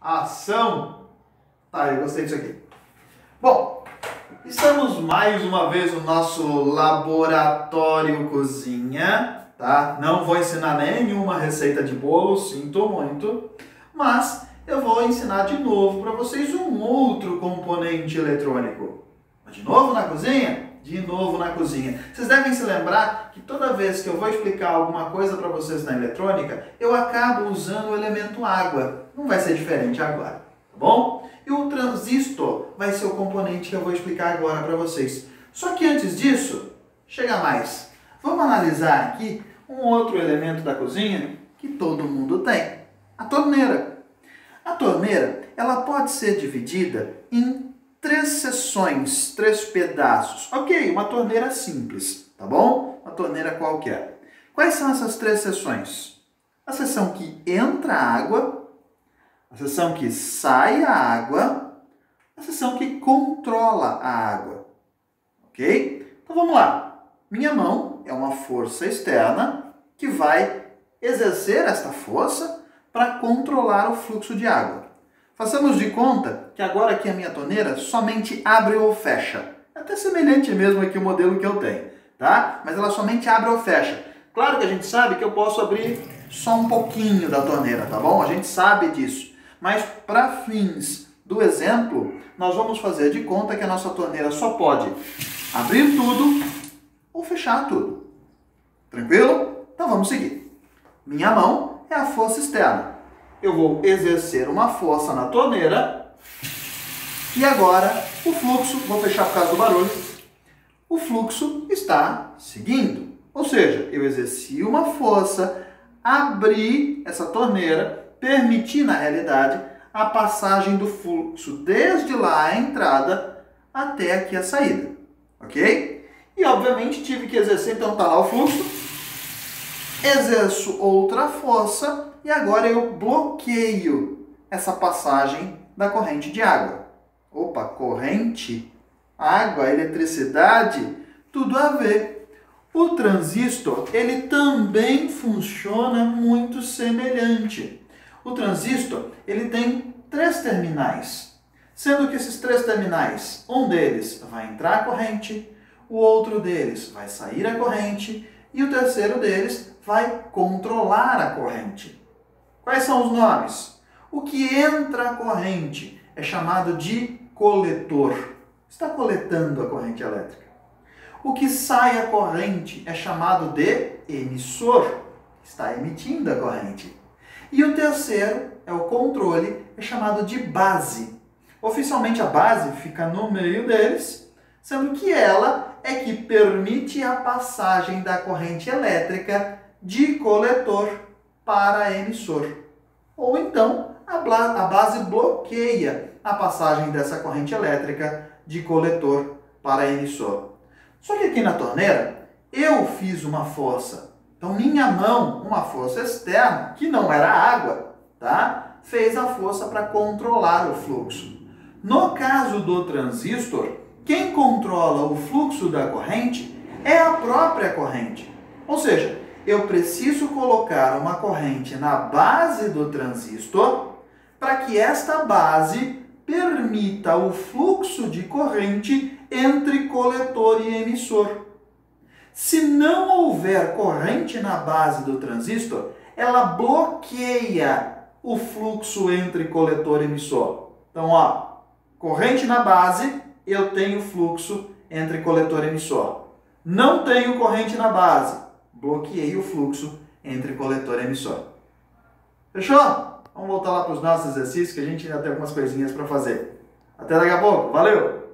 Ação! Tá, eu gostei disso aqui. Bom, estamos mais uma vez no nosso laboratório cozinha, tá? Não vou ensinar nenhuma receita de bolo, sinto muito, mas eu vou ensinar de novo para vocês um outro componente eletrônico. De novo na cozinha? De novo na cozinha. Vocês devem se lembrar que toda vez que eu vou explicar alguma coisa para vocês na eletrônica, eu acabo usando o elemento água. Não vai ser diferente agora, tá bom? E o transistor vai ser o componente que eu vou explicar agora para vocês. Só que antes disso, chega mais. Vamos analisar aqui um outro elemento da cozinha que todo mundo tem. A torneira. A torneira, ela pode ser dividida em 3 seções, 3 pedaços. Ok, uma torneira simples, tá bom? Uma torneira qualquer. Quais são essas 3 seções? A seção que entra a água, a seção que sai a água, a seção que controla a água. Ok? Então vamos lá. Minha mão é uma força externa que vai exercer esta força para controlar o fluxo de água. Façamos de conta que agora aqui a minha torneira somente abre ou fecha. É até semelhante mesmo aqui o modelo que eu tenho, tá? Mas ela somente abre ou fecha. Claro que a gente sabe que eu posso abrir só um pouquinho da torneira, tá bom? A gente sabe disso. Mas para fins do exemplo, nós vamos fazer de conta que a nossa torneira só pode abrir tudo ou fechar tudo. Tranquilo? Então vamos seguir. Minha mão é a força externa. Eu vou exercer uma força na torneira e agora o fluxo, vou fechar por causa do barulho, o fluxo está seguindo. Ou seja, eu exerci uma força, abri essa torneira, permiti na realidade a passagem do fluxo desde lá a entrada até aqui a saída. Ok? E obviamente tive que exercer, então está lá o fluxo, exerço outra força, e agora eu bloqueio essa passagem da corrente de água. Opa, corrente, água, eletricidade, tudo a ver. O transistor, ele também funciona muito semelhante. O transistor, ele tem 3 terminais, sendo que esses 3 terminais, um deles vai entrar a corrente, o outro deles vai sair a corrente e o terceiro deles vai controlar a corrente. Quais são os nomes? O que entra a corrente é chamado de coletor. Está coletando a corrente elétrica. O que sai a corrente é chamado de emissor. Está emitindo a corrente. E o terceiro é o controle, é chamado de base. Oficialmente a base fica no meio deles, sendo que ela é que permite a passagem da corrente elétrica de coletor para emissor. Ou então, a base bloqueia a passagem dessa corrente elétrica de coletor para emissor. Só que aqui na torneira, eu fiz uma força. Então, minha mão, uma força externa, que não era água, tá? Fez a força para controlar o fluxo. No caso do transistor, quem controla o fluxo da corrente é a própria corrente. Ou seja, eu preciso colocar uma corrente na base do transistor para que esta base permita o fluxo de corrente entre coletor e emissor. Se não houver corrente na base do transistor, ela bloqueia o fluxo entre coletor e emissor. Então, ó, corrente na base, eu tenho fluxo entre coletor e emissor. Não tenho corrente na base, bloqueei o fluxo entre coletor e emissor. Fechou? Vamos voltar lá para os nossos exercícios que a gente ainda tem algumas coisinhas para fazer. Até daqui a pouco. Valeu!